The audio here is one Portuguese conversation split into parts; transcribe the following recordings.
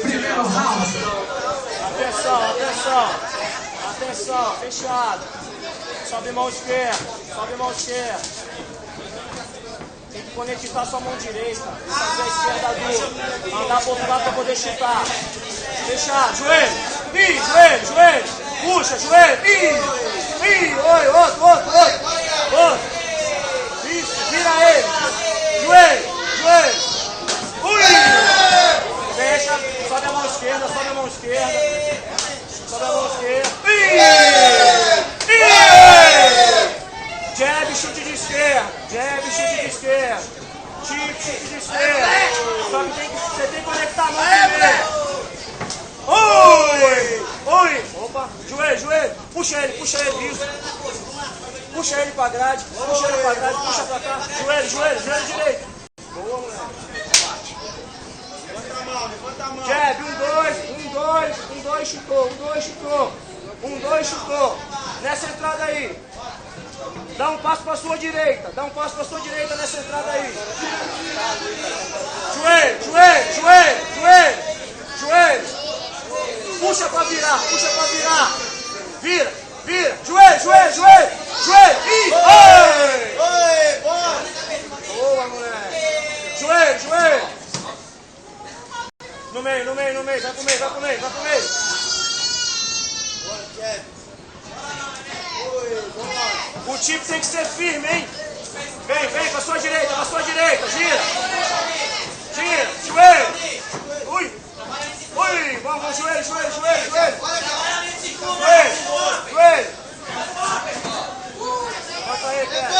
Primeiro round. Atenção, atenção. Atenção, fechado. Sobe mão esquerda, sobe mão esquerda. Tem que conectar sua mão direita. Fazer a esquerda dura. Andar pro outro lado pra poder chutar. Fechado, joelho. Ih, joelho, joelho. Puxa, joelho. Ih, oi, outro. Isso, vira ele. Joelho, joelho. Ui. Fecha, sobe a mão esquerda, sobe a mão esquerda. Sobe a mão esquerda. Jab, chute de esquerda. Jab, chute de esquerda. Chute de esquerda. Só que você tem que conectar a mão primeiro. Oi! Opa! Joelho! Puxa ele, isso! Puxa ele pra grade, puxa pra cá. Joelho direito. Boa, moleque. Levanta a mão. Jab, 1, 2, chutou. 1, 2, chutou. Nessa entrada aí. Dá um passo pra sua direita. Nessa entrada aí. Joelho. Puxa pra virar. Vira. Joelho. Ih! Oi! Boa, moleque. Joelho. No meio. Vai pro meio. O tipo tem que ser firme, hein? Vem pra sua direita. Gira. Joelho. Ui, vamos, joelho. Joelho. Bota aí, cara.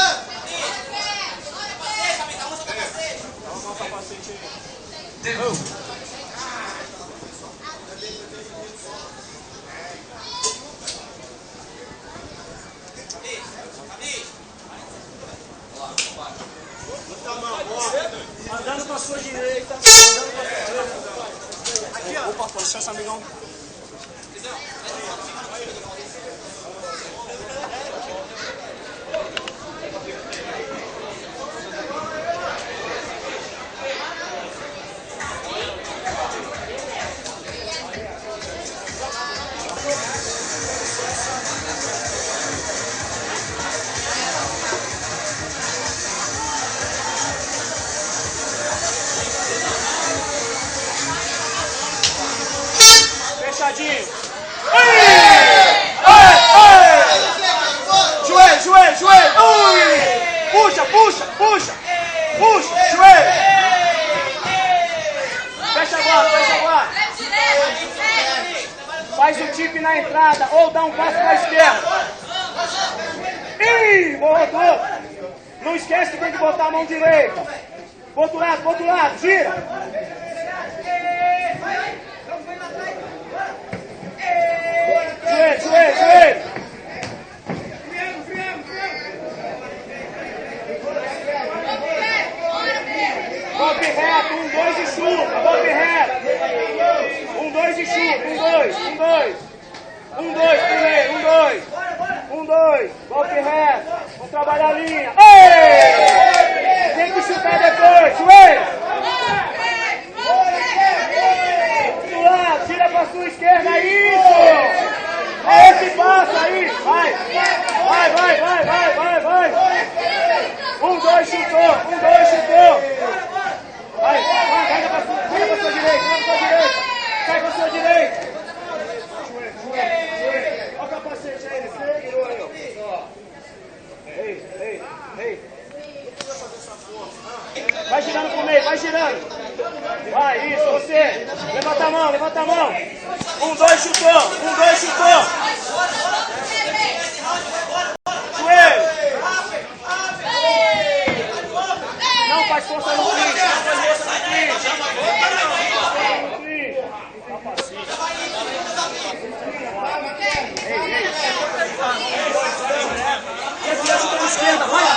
Dá um capacete aí. Andando pra sua direita. Aqui, ó. Opa, com licença, amigão. Fechadinho. Joelho. Ui! Puxa. Joelho. Fecha agora. Faz o tip na entrada ou dá um passo pra esquerda. Ih! Rodou. Não esquece que tem que botar a mão direita. Pro outro lado. Gira. Joelho. Golpe reto, 1, 2 e chuta. Golpe reto. 1, 2 e chuta. 1, 2 primeiro. 1, 2. Golpe reto. Vamos trabalhar a linha. Ei! Tem que chutar depois. Joelho. Do lado, tira pra sua esquerda. Isso! É esse passo aí, vai! 1, 2, chutou! Vai pra sua direita! Sai pra sua direita! Joelho! Olha o capacete aí, virou aí, ó! Ei! Vai girando pro meio, vai girando! Vai, isso, você! Levanta a mão! 1, 2, chutou! Joelho! Não faz força no clinch! Esquerda, vai!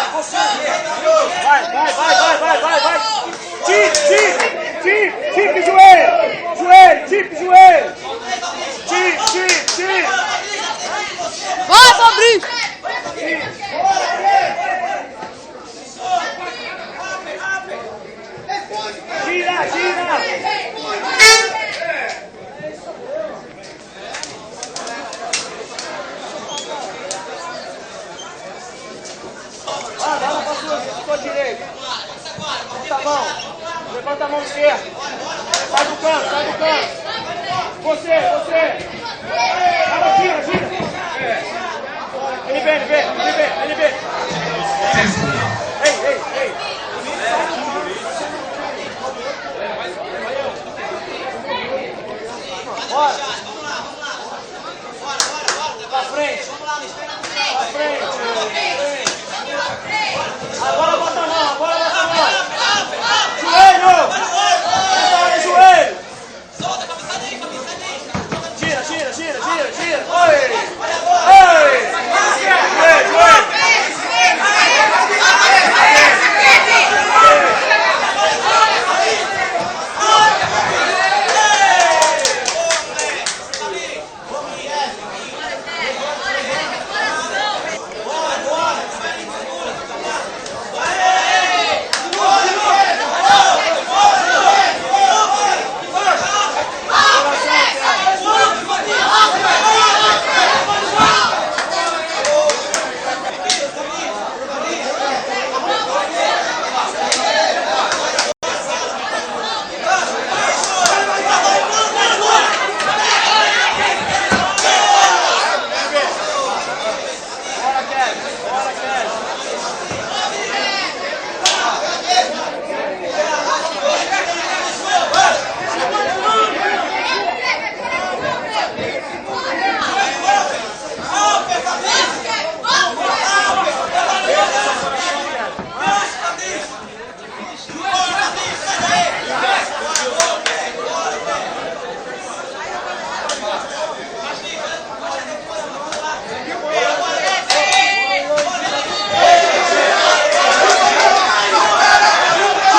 Tip, joelho! Tip! Vai, Fabrício! Gira! Dá pra sua direita. Tá bom. Levanta a mão esquerda. Sai do canto, sai do canto. Você. Gira. NB. Ei. Bora. Pra frente. Agora bota a mão. Joelho! Joelho! Solta, cabeçada aí. Tira. Oi!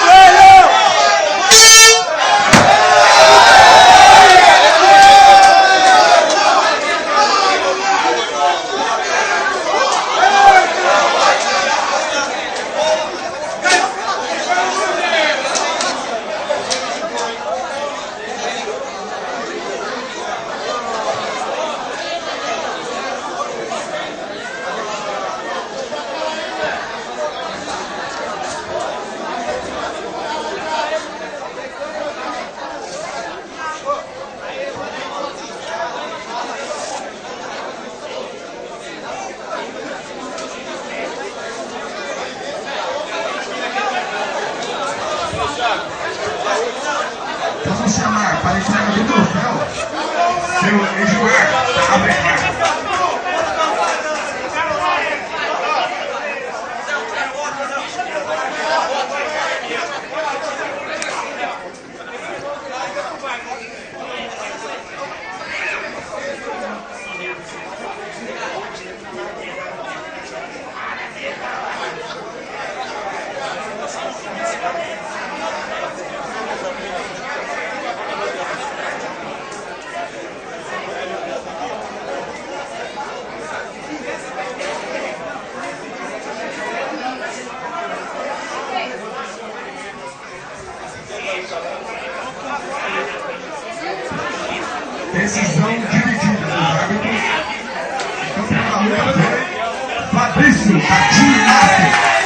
Joelho! Posso chamar para a entrega do troféu seu Edmar Abremar. Decisão dividida dos árbitros. Campeão da luta foi Fabrício da Time Master.